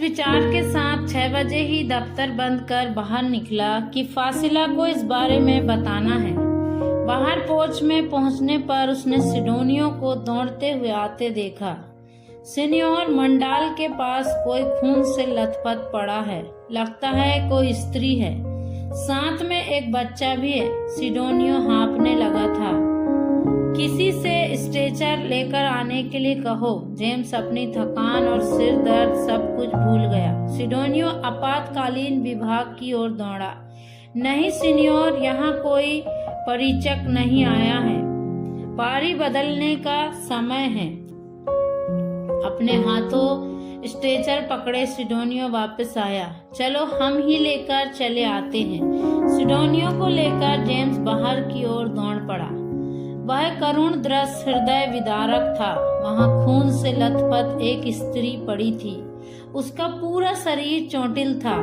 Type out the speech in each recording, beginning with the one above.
विचार के साथ 6 बजे ही दफ्तर बंद कर बाहर निकला कि फासिला को इस बारे में बताना है। बाहर पोर्च में पहुंचने पर उसने सिडोनियो को दौड़ते हुए आते देखा। सीनियर मंडाल के पास कोई खून से लथपथ पड़ा है, लगता है कोई स्त्री है, साथ में एक बच्चा भी है। सिडोनियो हाँफने लगा था। किसी से स्ट्रेचर लेकर आने के लिए कहो। जेम्स अपनी थकान और सिर दर्द सब कुछ भूल गया। सिडोनियो आपातकालीन विभाग की ओर दौड़ा। नहीं सीनियर, यहाँ कोई परिचक नहीं आया है, पारी बदलने का समय है। अपने हाथों स्ट्रेचर पकड़े सिडोनियो वापस आया। चलो हम ही लेकर चले आते हैं। सिडोनियो को लेकर जेम्स बाहर की ओर दौड़ पड़ा। वह करुण दृश्य हृदय विदारक था। वहां खून से लथपथ एक स्त्री पड़ी थी। उसका पूरा शरीर चोटिल था।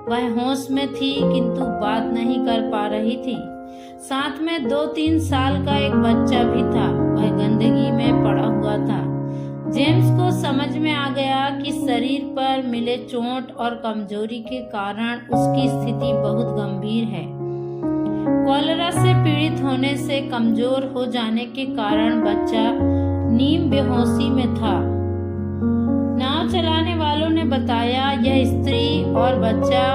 वह होश में थी किंतु बात नहीं कर पा रही थी। साथ में 2-3 साल का एक बच्चा भी था। वह गंदगी में पड़ा हुआ था। जेम्स को समझ में आ गया कि शरीर पर मिले चोट और कमजोरी के कारण उसकी स्थिति बहुत गंभीर है। कॉलेरा से पीड़ित होने से कमजोर हो जाने के कारण बच्चा नीम बेहोशी में था। नाव चलाने वालों ने बताया यह स्त्री और बच्चा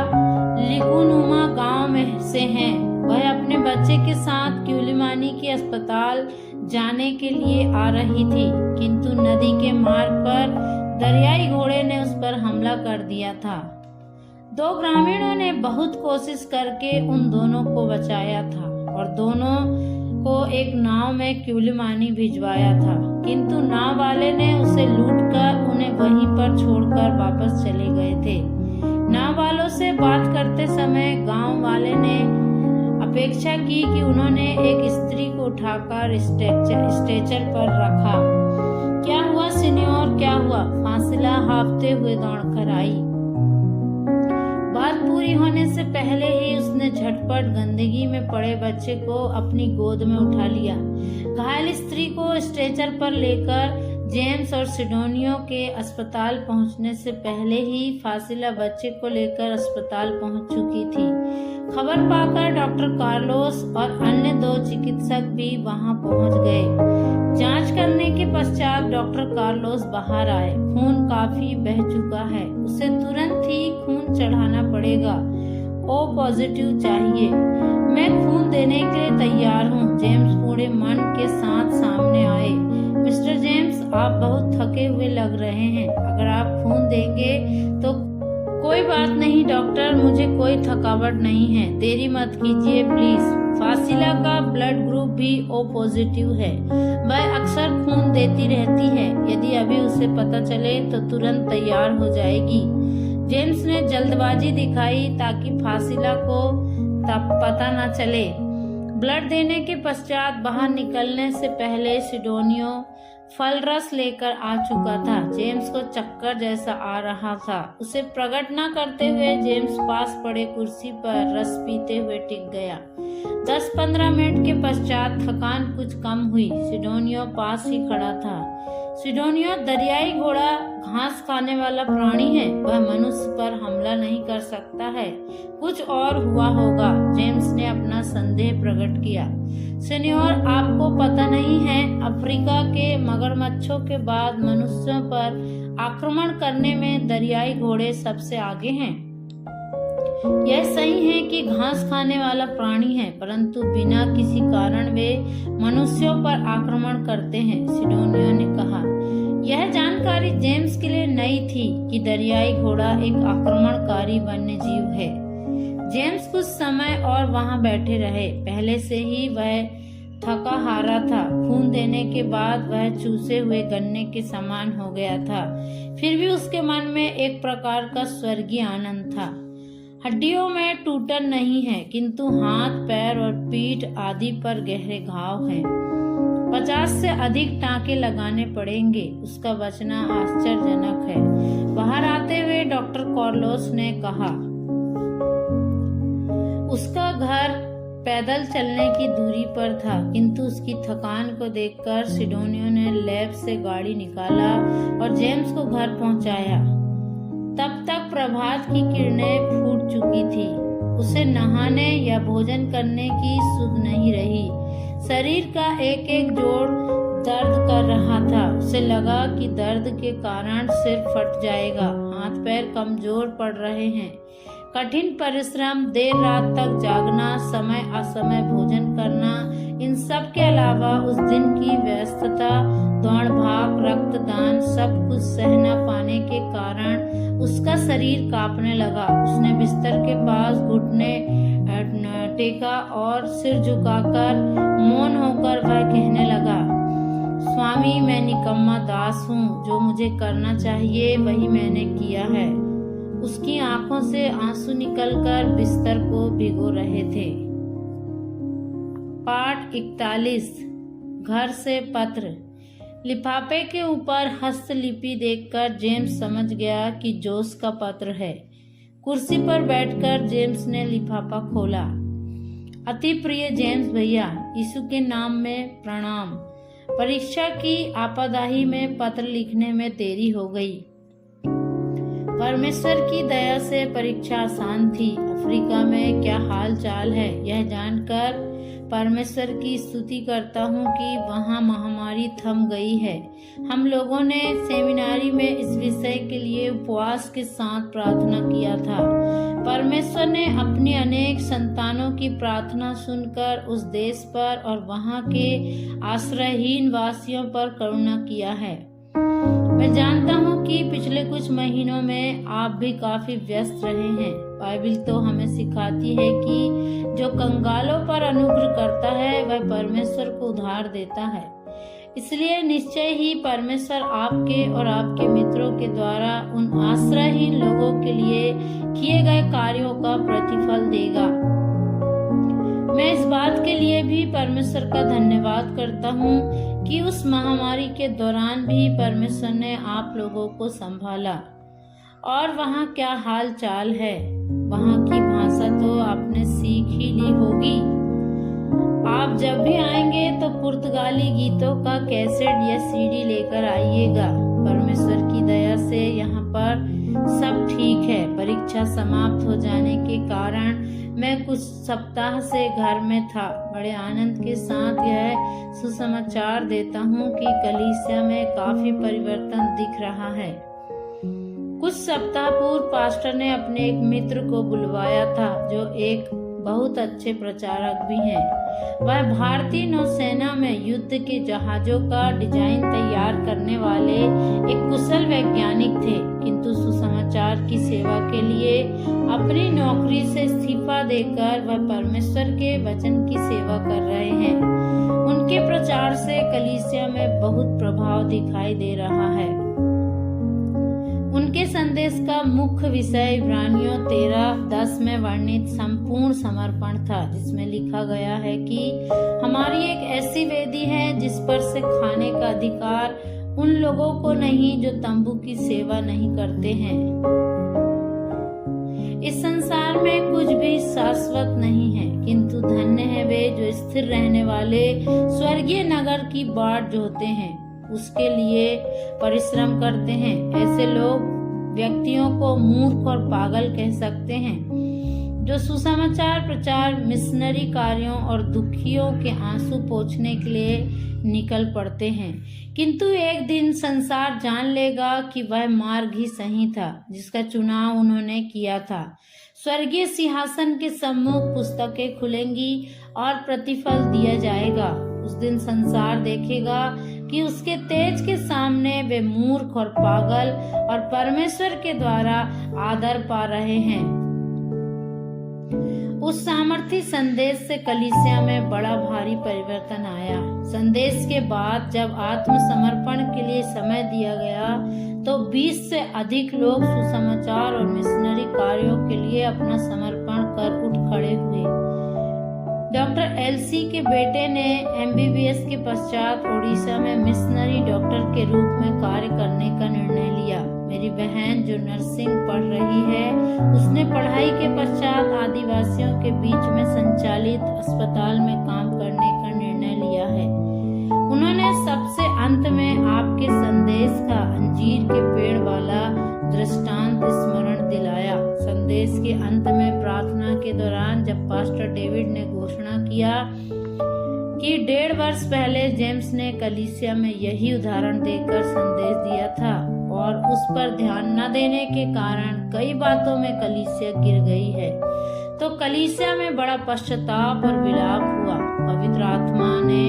लिकुनुमा गांव में से हैं। वह अपने बच्चे के साथ क्यूलिमानी के अस्पताल जाने के लिए आ रही थी, किंतु नदी के मार्ग पर दरियाई घोड़े ने उस पर हमला कर दिया था। 2 ग्रामीणों ने बहुत कोशिश करके उन दोनों को बचाया था और दोनों को एक नाव में क्यूलिमानी भिजवाया था, किंतु नाव वाले ने उसे लूटकर उन्हें वहीं पर छोड़कर वापस चले गए थे। नाव वालों से बात करते समय गांव वाले ने अपेक्षा की कि उन्होंने एक स्त्री को उठाकर स्ट्रेचर पर रखा। क्या हुआ सीनियर, क्या हुआ? फासिला हाँफते हुए दौड़कर आई। बात पूरी होने से पहले ही उसने झटपट गंदगी में पड़े बच्चे को अपनी गोद में उठा लिया। घायल स्त्री को स्ट्रेचर पर लेकर जेम्स और सिडोनियो के अस्पताल पहुंचने से पहले ही फासिला बच्चे को लेकर अस्पताल पहुंच चुकी थी। खबर पाकर डॉक्टर कार्लोस और अन्य 2 चिकित्सक भी वहां पहुंच गए। जांच करने के पश्चात डॉक्टर कार्लोस बाहर आए। खून काफी बह चुका है, उसे तुरंत ही खून चढ़ाना पड़ेगा। ओ पॉजिटिव चाहिए। मैं खून देने के लिए तैयार हूँ। जेम्स पूरे मन के साथ सामने आए। मिस्टर जेम्स, आप बहुत थके हुए लग रहे हैं। अगर आप खून देंगे तो कोई बात नहीं डॉक्टर, मुझे कोई थकावट नहीं है। देरी मत कीजिए प्लीज। फासिला का ब्लड ग्रुप भी ओ पॉजिटिव है। वह अक्सर खून देती रहती है। यदि अभी उसे पता चले तो तुरंत तैयार हो जाएगी। जेम्स ने जल्दबाजी दिखाई ताकि फासिला को पता न चले। ब्लड देने के पश्चात बाहर निकलने से पहले सिडोनियो फल रस लेकर आ चुका था। जेम्स को चक्कर जैसा आ रहा था। उसे प्रकट न करते हुए जेम्स पास पड़े कुर्सी पर रस पीते हुए टिक गया। 10-15 मिनट के पश्चात थकान कुछ कम हुई। सिडोनियो पास ही खड़ा था। सिडोनियो दरियाई घोड़ा घास खाने वाला प्राणी है। वह मनुष्य पर हमला नहीं कर सकता है। कुछ और हुआ होगा। जेम्स ने अपना संदेह प्रकट किया। सीनियर, आपको पता नहीं है, अफ्रीका के मगरमच्छों के बाद मनुष्यों पर आक्रमण करने में दरियाई घोड़े सबसे आगे हैं। यह सही है कि घास खाने वाला प्राणी है, परंतु बिना किसी कारण वे मनुष्यों पर आक्रमण करते हैं, सिडोनियो ने कहा। यह जानकारी जेम्स के लिए नई थी कि दरियाई घोड़ा एक आक्रमणकारी वन्य जीव है। जेम्स कुछ समय और वहां बैठे रहे। पहले से ही वह थका हारा था। खून देने के बाद वह चूसे हुए गन्ने के समान हो गया था। फिर भी उसके मन में एक प्रकार का स्वर्गीय आनंद था। हड्डियों में टूटन नहीं है, किंतु हाथ, पैर और पीठ आदि पर गहरे घाव हैं। 50 से अधिक टाँके लगाने पड़ेंगे। उसका बचना आश्चर्यजनक है। बाहर आते हुए डॉक्टर कार्लोस ने कहा। उसका घर पैदल चलने की दूरी पर था, किंतु उसकी थकान को देखकर सिडोनियो ने लैब से गाड़ी निकाला और जेम्स को घर पहुंचाया। तब तक प्रभात की किरणें फूट चुकी थी। उसे नहाने या भोजन करने की सुध नहीं रही। शरीर का एक एक जोड़ दर्द कर रहा था। उसे लगा कि दर्द के कारण सिर फट जाएगा। हाथ पैर कमजोर पड़ रहे हैं। कठिन परिश्रम, देर रात तक जागना, समय असमय भोजन करना, इन सब के अलावा उस दिन की व्यस्तता, दौड़ भाग, रक्तदान, सब कुछ सह न पाने के कारण उसका शरीर कांपने लगा। उसने बिस्तर के पास घुटने टेका और सिर झुकाकर मौन होकर वह कहने लगा, स्वामी, मैं निकम्मा दास हूँ। जो मुझे करना चाहिए वही मैंने किया है। उसकी आंखों से आंसू निकलकर बिस्तर को भिगो रहे थे। पाठ 41। घर से पत्र। लिफाफे के ऊपर हस्तलिपि देखकर जेम्स समझ गया कि जोस का पत्र है। कुर्सी पर बैठकर जेम्स ने लिफाफा खोला। अति प्रिय जेम्स भैया, यीशु के नाम में प्रणाम। परीक्षा की आपाधाही में पत्र लिखने में देरी हो गई। परमेश्वर की दया से परीक्षा आसान थी। अफ्रीका में क्या हाल चाल है, यह जानकर परमेश्वर की स्तुति करता हूँ कि वहाँ महामारी थम गई है। हम लोगों ने सेमिनारी में इस विषय के लिए उपवास के साथ प्रार्थना किया था। परमेश्वर ने अपनी अनेक संतानों की प्रार्थना सुनकर उस देश पर और वहाँ के आश्रयहीन वासियों पर करुणा किया है। मैं जानता हूँ कि पिछले कुछ महीनों में आप भी काफी व्यस्त रहे हैं। बाइबिल तो हमें सिखाती है कि जो कंगालों पर अनुग्रह करता है वह परमेश्वर को उधार देता है। इसलिए निश्चय ही परमेश्वर आपके और आपके मित्रों के द्वारा उन आश्रयहीन लोगों के लिए किए गए कार्यों का प्रतिफल देगा। मैं इस बात के लिए भी परमेश्वर का धन्यवाद करता हूँ कि उस महामारी के दौरान भी परमेश्वर ने आप लोगों को संभाला। और वहाँ क्या हाल चाल है, वहाँ की भाषा तो आपने सीख ही ली होगी। आप जब भी आएंगे तो पुर्तगाली गीतों का कैसेट या सीडी लेकर आइएगा। परमेश्वर की दया से यहाँ पर सब ठीक है। परीक्षा समाप्त हो जाने के कारण मैं कुछ सप्ताह से घर में था। बड़े आनंद के साथ यह सुसमाचार देता हूँ कि कलीसिया में काफी परिवर्तन दिख रहा है। कुछ सप्ताह पूर्व पास्टर ने अपने एक मित्र को बुलवाया था जो एक बहुत अच्छे प्रचारक भी हैं। वह भारतीय नौसेना में युद्ध के जहाजों का डिजाइन तैयार करने वाले एक कुशल वैज्ञानिक थे, किंतु सुसमाचार की सेवा के लिए अपनी नौकरी से इस्तीफा देकर वह परमेश्वर के वचन की सेवा कर रहे हैं। उनके प्रचार से कलीसिया में बहुत प्रभाव दिखाई दे रहा है। उनके संदेश का मुख्य विषय इब्रानियों 13:10 में वर्णित संपूर्ण समर्पण था, जिसमें लिखा गया है कि हमारी एक ऐसी वेदी है जिस पर से खाने का अधिकार उन लोगों को नहीं जो तंबू की सेवा नहीं करते हैं। इस संसार में कुछ भी शाश्वत नहीं है, किंतु धन्य है वे जो स्थिर रहने वाले स्वर्गीय नगर की बाट जोहते हैं, उसके लिए परिश्रम करते हैं। ऐसे लोग व्यक्तियों को मूर्ख और पागल कह सकते हैं जो सुसमाचार प्रचार, मिशनरी कार्यों और दुखियों के आंसू पोंछने के लिए निकल पड़ते हैं। किंतु एक दिन संसार जान लेगा कि वह मार्ग ही सही था जिसका चुनाव उन्होंने किया था। स्वर्गीय सिंहासन के सम्मुख पुस्तकें खुलेंगी और प्रतिफल दिया जाएगा। उस दिन संसार देखेगा कि उसके तेज के सामने वे मूर्ख और पागल और परमेश्वर के द्वारा आदर पा रहे हैं। उस सामर्थी संदेश से कलीसिया में बड़ा भारी परिवर्तन आया। संदेश के बाद जब आत्मसमर्पण के लिए समय दिया गया तो 20 से अधिक लोग सुसमाचार और मिशनरी कार्यों के लिए अपना समर्पण कर उठ खड़े हुए। डॉक्टर एलसी के बेटे ने एमबीबीएस के पश्चात ओडिशा में मिशनरी डॉक्टर के रूप में कार्य करने का निर्णय लिया। मेरी बहन जो नर्सिंग पढ़ रही है, उसने पढ़ाई के पश्चात आदिवासियों के बीच में संचालित अस्पताल में काम करने का निर्णय लिया है। उन्होंने सबसे अंत में आपके संदेश का अंजीर के पेड़ वाला दृष्टांत स्मरण दिलाया। संदेश के अंत में प्रार्थना के दौरान जब पास्टर डेविड ने घोषणा किया कि 1.5 वर्ष पहले जेम्स ने कलीसिया में यही उदाहरण देकर संदेश दिया था और उस पर ध्यान न देने के कारण कई बातों में कलीसिया गिर गई है, तो कलीसिया में बड़ा पश्चाताप और विलाप हुआ। पवित्र आत्मा ने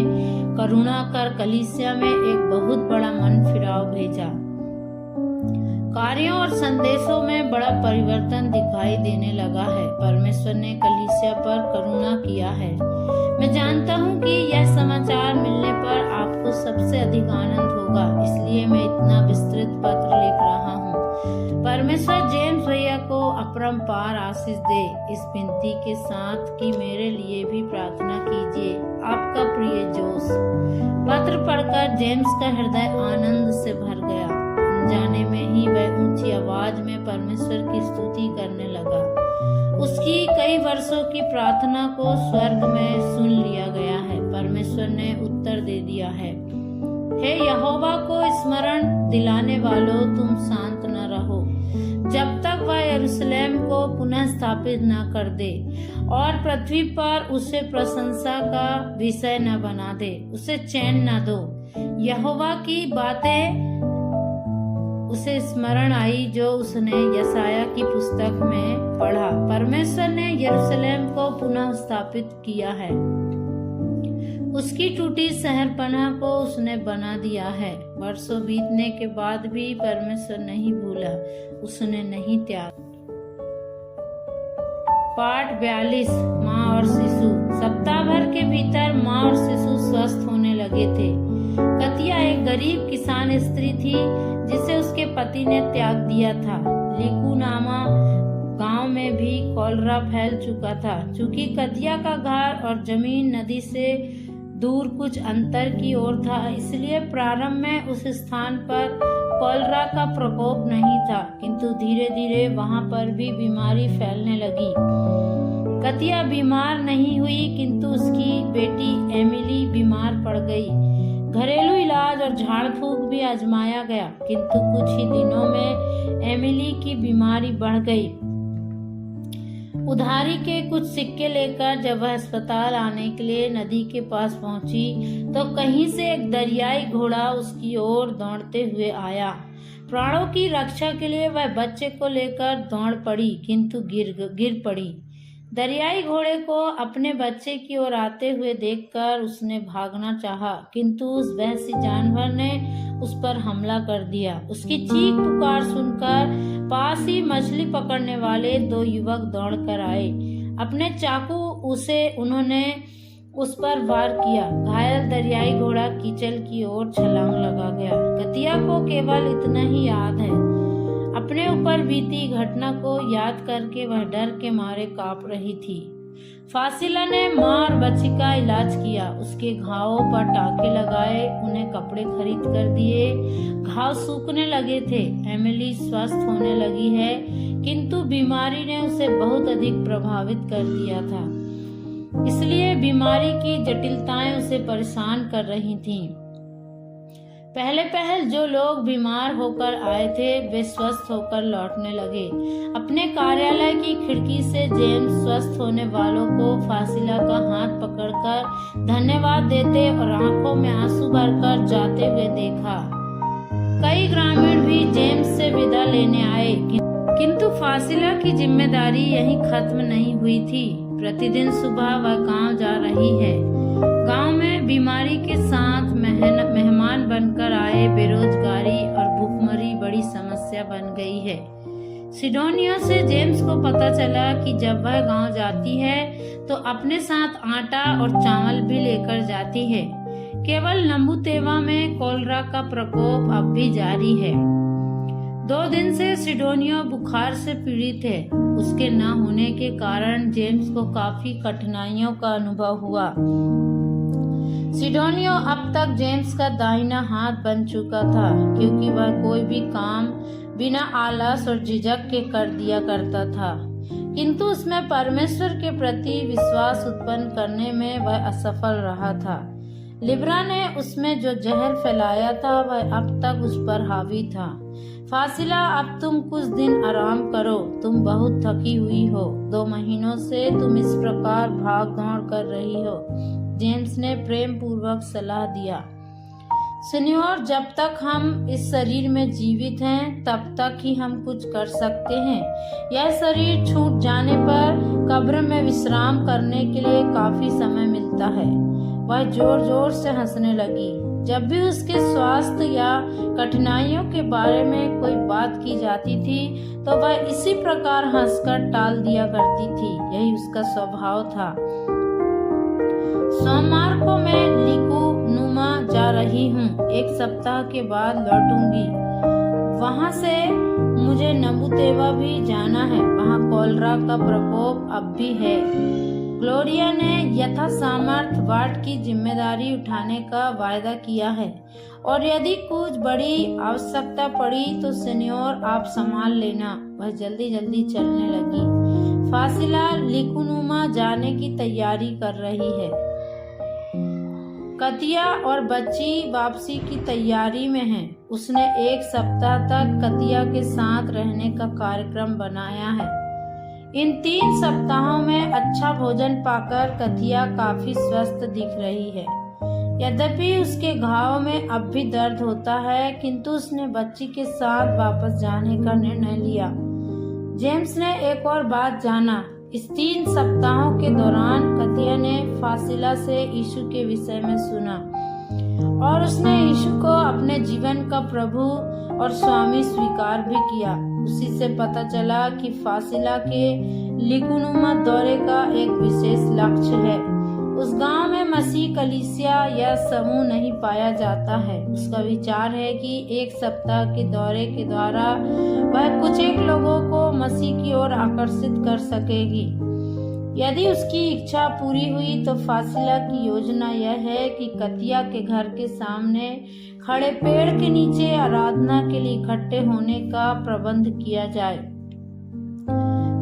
करुणा कर कलीसिया में एक बहुत बड़ा मन फिराव भेजा। कार्यों और संदेशों में बड़ा परिवर्तन दिखाई देने लगा है। परमेश्वर ने कलीसिया पर करुणा किया है। मैं जानता हूँ कि यह समाचार मिलने पर आपको सबसे अधिक आनंद होगा, इसलिए मैं इतना विस्तृत पत्र लिख रहा हूँ। परमेश्वर जेम्स भैया को अपरंपार आशीष दे। इस विनती के साथ कि मेरे लिए भी प्रार्थना कीजिए। आपका प्रिय जोश। पत्र पढ़कर जेम्स का हृदय आनंद से भर गया। जाने में ही वह ऊंची आवाज में परमेश्वर की स्तुति करने लगा। उसकी कई वर्षों की प्रार्थना को स्वर्ग में सुन लिया गया है। परमेश्वर ने उत्तर दे दिया है, हे यहोवा को स्मरण दिलाने वालों, तुम शांत न रहो जब तक वह यरूशलेम को पुनः स्थापित न कर दे और पृथ्वी पर उसे प्रशंसा का विषय न बना दे। उसे चैन न दो। यहोवा की बातें उसे स्मरण आई जो उसने यशाया की पुस्तक में पढ़ा। परमेश्वर ने यरूशलेम को पुनः स्थापित किया है। उसकी टूटी शहरपनाह को उसने बना दिया है। वर्षों बीतने के बाद भी परमेश्वर नहीं भूला, उसने नहीं त्यागा। पाठ 42। माँ और शिशु। सप्ताह भर के भीतर माँ और शिशु स्वस्थ होने लगे थे। कतिया एक गरीब किसान स्त्री थी जिसे उसके पति ने त्याग दिया था। लिकू नामा गांव में भी कॉलरा फैल चुका था। चूंकि कतिया का घर और जमीन नदी से दूर कुछ अंतर की ओर था, इसलिए प्रारंभ में उस स्थान पर कॉलरा का प्रकोप नहीं था, किंतु धीरे धीरे वहां पर भी बीमारी फैलने लगी। कतिया बीमार नहीं हुई, किंतु उसकी बेटी एमिली बीमार पड़ गई। घरेलू इलाज और झाड़ फूक भी आजमाया गया, किंतु कुछ ही दिनों में एमिली की बीमारी बढ़ गई। उधारी के कुछ सिक्के लेकर जब वह अस्पताल आने के लिए नदी के पास पहुंची, तो कहीं से एक दरियाई घोड़ा उसकी ओर दौड़ते हुए आया। प्राणों की रक्षा के लिए वह बच्चे को लेकर दौड़ पड़ी, किंतु गिर पड़ी। दरियाई घोड़े को अपने बच्चे की ओर आते हुए देखकर उसने भागना चाहा, किंतु उस वहशी जानवर ने उस पर हमला कर दिया। उसकी चीख पुकार सुनकर पास ही मछली पकड़ने वाले 2 युवक दौड़कर आए। अपने चाकू उन्होंने उस पर वार किया। घायल दरियाई घोड़ा कीचल की ओर छलांग लगा गया। कतिया को केवल इतना ही याद है। अपने ऊपर बीती घटना को याद करके वह डर के मारे कांप रही थी। फासिला ने मां और बच्ची का इलाज किया, उसके घावों पर टाके लगाए, उन्हें कपड़े खरीद कर दिए। घाव सूखने लगे थे। एमिली स्वस्थ होने लगी है, किंतु बीमारी ने उसे बहुत अधिक प्रभावित कर दिया था, इसलिए बीमारी की जटिलताएं उसे परेशान कर रही थीं। पहले जो लोग बीमार होकर आए थे वे स्वस्थ होकर लौटने लगे। अपने कार्यालय की खिड़की से जेम्स स्वस्थ होने वालों को फासिला का हाथ पकड़कर धन्यवाद देते और आंखों में आंसू भरकर जाते हुए देखा। कई ग्रामीण भी जेम्स से विदा लेने आए, किंतु फासिला की जिम्मेदारी यहीं खत्म नहीं हुई थी। प्रतिदिन सुबह वह गांव जा रही है। गांव में बीमारी के साथ मेहमान बनकर आए बेरोजगारी और भूखमरी बड़ी समस्या बन गई है। सिडोनिया से जेम्स को पता चला कि जब वह गांव जाती है तो अपने साथ आटा और चावल भी लेकर जाती है। केवल नंबुतेवा में कॉलरा का प्रकोप अब भी जारी है। 2 दिन से सिडोनिया बुखार से पीड़ित है। उसके न होने के कारण जेम्स को काफी कठिनाइयों का अनुभव हुआ। सिडोनियो अब तक जेम्स का दाहिना हाथ बन चुका था, क्योंकि वह कोई भी काम बिना आलस और झिझक के कर दिया करता था, किंतु उसमें परमेश्वर के प्रति विश्वास उत्पन्न करने में वह असफल रहा था। लिब्रा ने उसमें जो जहर फैलाया था वह अब तक उस पर हावी था। फासिला, अब तुम कुछ दिन आराम करो, तुम बहुत थकी हुई हो। 2 महीनों से तुम इस प्रकार भाग दौड़ कर रही हो। जेम्स ने प्रेम पूर्वक सलाह दिया। सीनियोर, जब तक हम इस शरीर में जीवित हैं तब तक ही हम कुछ कर सकते हैं। यह शरीर छूट जाने पर कब्र में विश्राम करने के लिए काफी समय मिलता है। वह जोर जोर से हंसने लगी। जब भी उसके स्वास्थ्य या कठिनाइयों के बारे में कोई बात की जाती थी तो वह इसी प्रकार हंसकर टाल दिया करती थी। यही उसका स्वभाव था। सोमवार को मैं लिकुनुमा जा रही हूँ। 1 सप्ताह के बाद लौटूंगी। वहाँ से मुझे नबुतेवा भी जाना है। वहाँ कॉलरा का प्रकोप अब भी है। ग्लोरिया ने यथासामर्थ्य वार्ड की जिम्मेदारी उठाने का वायदा किया है और यदि कुछ बड़ी आवश्यकता पड़ी तो सीनियोर आप संभाल लेना। वह जल्दी जल्दी चलने लगी। फासिला लिकुनुमा जाने की तैयारी कर रही है। कतिया और बच्ची वापसी की तैयारी में है। उसने 1 सप्ताह तक कतिया के साथ रहने का कार्यक्रम बनाया है। इन 3 सप्ताहों में अच्छा भोजन पाकर कतिया काफी स्वस्थ दिख रही है। यद्यपि उसके घाव में अब भी दर्द होता है, किंतु उसने बच्ची के साथ वापस जाने का निर्णय लिया। जेम्स ने एक और बात जाना। इस 3 सप्ताहों के दौरान कतिया ने फासिला से यीशु के विषय में सुना और उसने यीशु को अपने जीवन का प्रभु और स्वामी स्वीकार भी किया। उसी से पता चला कि फासिला के लिकुनुमा दौरे का एक विशेष लक्ष्य है। उस गांव में मसीह कलीसिया या समूह नहीं पाया जाता है। उसका विचार है कि 1 सप्ताह के दौरे के द्वारा वह कुछ एक लोगों को मसीह की ओर आकर्षित कर सकेगी। यदि उसकी इच्छा पूरी हुई तो फासिला की योजना यह है कि कतिया के घर के सामने खड़े पेड़ के नीचे आराधना के लिए इकट्ठे होने का प्रबंध किया जाए।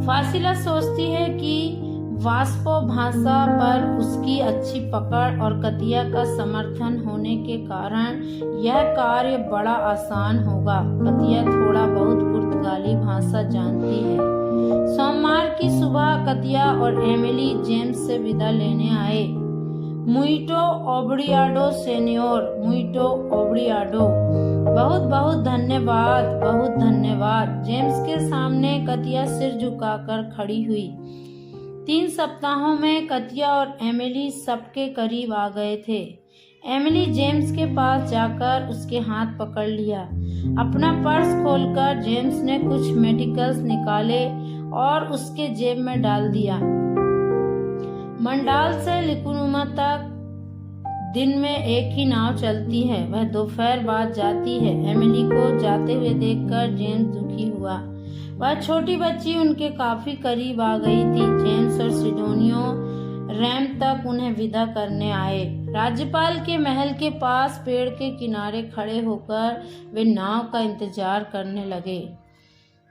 फासिला सोचती है कि वास्पो भाषा पर उसकी अच्छी पकड़ और कतिया का समर्थन होने के कारण यह कार्य बड़ा आसान होगा। कतिया थोड़ा बहुत पुर्तगाली भाषा जानती है। सोमवार की सुबह कतिया और एमिली जेम्स से विदा लेने आए। मुइटो ओब्रियाडो सेनियोर, मुइटो ओब्रियाडो। बहुत बहुत धन्यवाद, बहुत धन्यवाद। जेम्स के सामने कतिया सिर झुकाकर खड़ी हुई। 3 सप्ताहों में कतिया और एमिली सबके करीब आ गए थे। एमिली जेम्स के पास जाकर उसके हाथ पकड़ लिया। अपना पर्स खोलकर जेम्स ने कुछ मेडिकल्स निकाले और उसके जेब में डाल दिया। मंडाल से लिकुनुमा तक दिन में एक ही नाव चलती है। वह दोपहर बाद जाती है। एमिली को जाते हुए देखकर जेम्स दुखी हुआ। वह छोटी बच्ची उनके काफी करीब आ गई थी। जेम्स और सिडोनियो रैम तक उन्हें विदा करने आए। राज्यपाल के महल के पास पेड़ के किनारे खड़े होकर वे नाव का इंतजार करने लगे।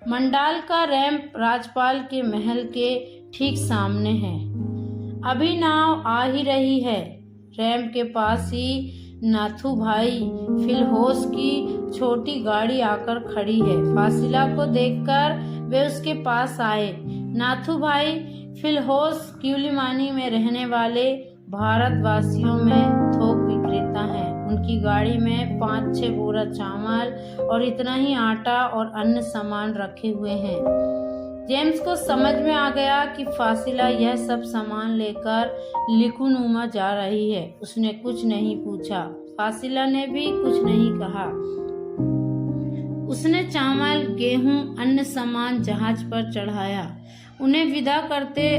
मंडाल का रैंप राज्यपाल के महल के ठीक सामने है। अभी नाव आ ही रही है। रैंप के पास ही नाथू भाई फिलहोस की छोटी गाड़ी आकर खड़ी है। फासिला को देखकर वे उसके पास आए। नाथू भाई फिलहोस क्यूलिमानी में रहने वाले भारतवासियों में थोक विक्रेता हैं। उनकी गाड़ी में 5-6 बोरा चावल और इतना ही आटा और अन्य सामान रखे हुए हैं। जेम्स को समझ में आ गया कि फासिला यह सब सामान लेकर लिकुनुमा जा रही है। उसने कुछ नहीं पूछा। फासिला ने भी कुछ नहीं कहा। उसने चावल, गेहूं, अन्य सामान जहाज पर चढ़ाया। उन्हें विदा करते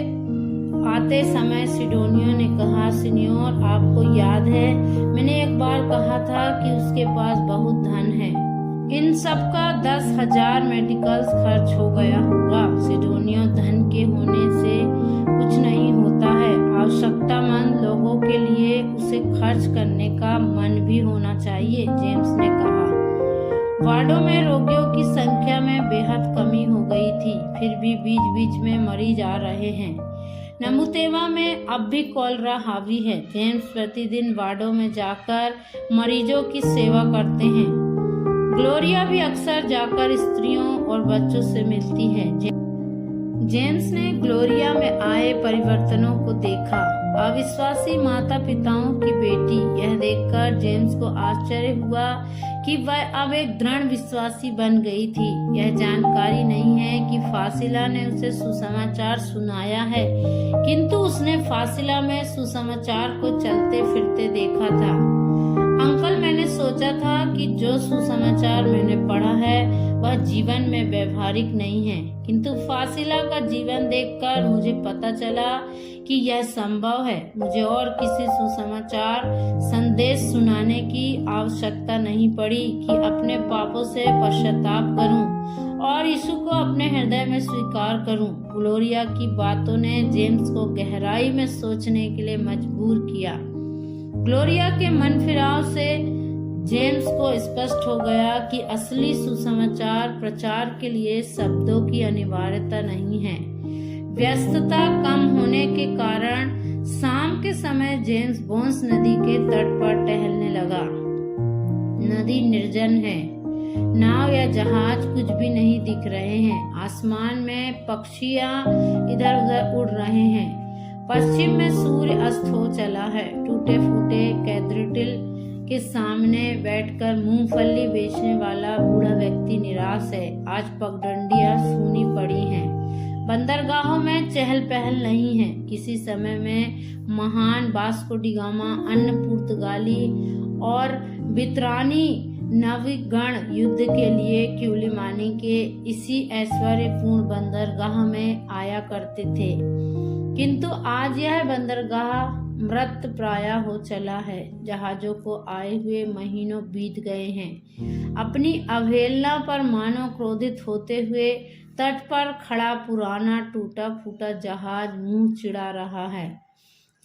आते समय सिडोनियो ने कहा, सीनियोर, आपको याद है मैंने एक बार कहा था कि उसके पास बहुत धन है। इन सब का 10,000 मेडिकल्स खर्च हो गया होगा। सिडोनियो, धन के होने से कुछ नहीं होता है। आवश्यकतामंद लोगों के लिए उसे खर्च करने का मन भी होना चाहिए, जेम्स ने कहा। वार्डों में रोगियों की संख्या में बेहद कमी हो गई थी, फिर भी बीच बीच में मरीज आ रहे हैं। नमुतेवा में अब भी कॉलरा हावी है। जेम्स प्रतिदिन वार्डों में जाकर मरीजों की सेवा करते हैं। ग्लोरिया भी अक्सर जाकर स्त्रियों और बच्चों से मिलती है। जेम्स ने ग्लोरिया में आए परिवर्तनों को देखा। अविश्वासी माता पिताओं की बेटी, यह देखकर जेम्स को आश्चर्य हुआ कि वह अब एक दृढ़ विश्वासी बन गई थी। यह जानकारी नहीं है कि फासिला ने उसे सुसमाचार सुनाया है, किंतु उसने फासिला में सुसमाचार को चलते फिरते देखा था। अंकल, मैंने सोचा था कि जो सुसमाचार मैंने पढ़ा है वह जीवन में व्यवहारिक नहीं है, किंतु फासिला का जीवन देखकर मुझे पता चला कि यह संभव है। मुझे और किसी सुसमाचार संदेश सुनाने की आवश्यकता नहीं पड़ी कि अपने पापों से पश्चाताप करूं और यीशु को अपने हृदय में स्वीकार करूं। ग्लोरिया की बातों ने जेम्स को गहराई में सोचने के लिए मजबूर किया। ग्लोरिया के मन फिराव से जेम्स को स्पष्ट हो गया कि असली सुसमाचार प्रचार के लिए शब्दों की अनिवार्यता नहीं है। व्यस्तता कम होने के कारण शाम के समय जेम्स बोन्स नदी के तट पर टहलने लगा। नदी निर्जन है, नाव या जहाज कुछ भी नहीं दिख रहे हैं। आसमान में पक्षियां इधर उधर उड़ रहे हैं। पश्चिम में सूर्य अस्त हो चला है। टूटे फूटे कैथेड्रल के सामने बैठकर मूंगफली बेचने वाला बूढ़ा व्यक्ति निराश है। आज पगडंडियां सूनी पड़ी हैं। बंदरगाहों में चहल पहल नहीं है। किसी समय में महान वास्को डी गामा अन्य पुर्तगाली और बितरानी नाविकगण युद्ध के लिए क्यूलिमानी के इसी ऐश्वर्यपूर्ण बंदरगाह में आया करते थे, किंतु आज यह बंदरगाह मृत प्राय हो चला है। जहाजों को आए हुए महीनों बीत गए हैं। अपनी अवहेलना पर मानो क्रोधित होते हुए तट पर खड़ा पुराना टूटा फूटा जहाज मुंह चिढ़ा रहा है।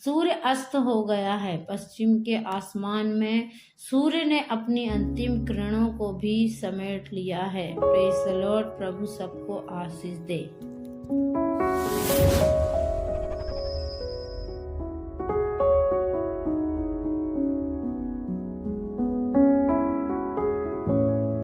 सूर्य अस्त हो गया है। पश्चिम के आसमान में सूर्य ने अपनी अंतिम किरणों को भी समेट लिया है। Praise the Lord. प्रभु सबको आशीष दे।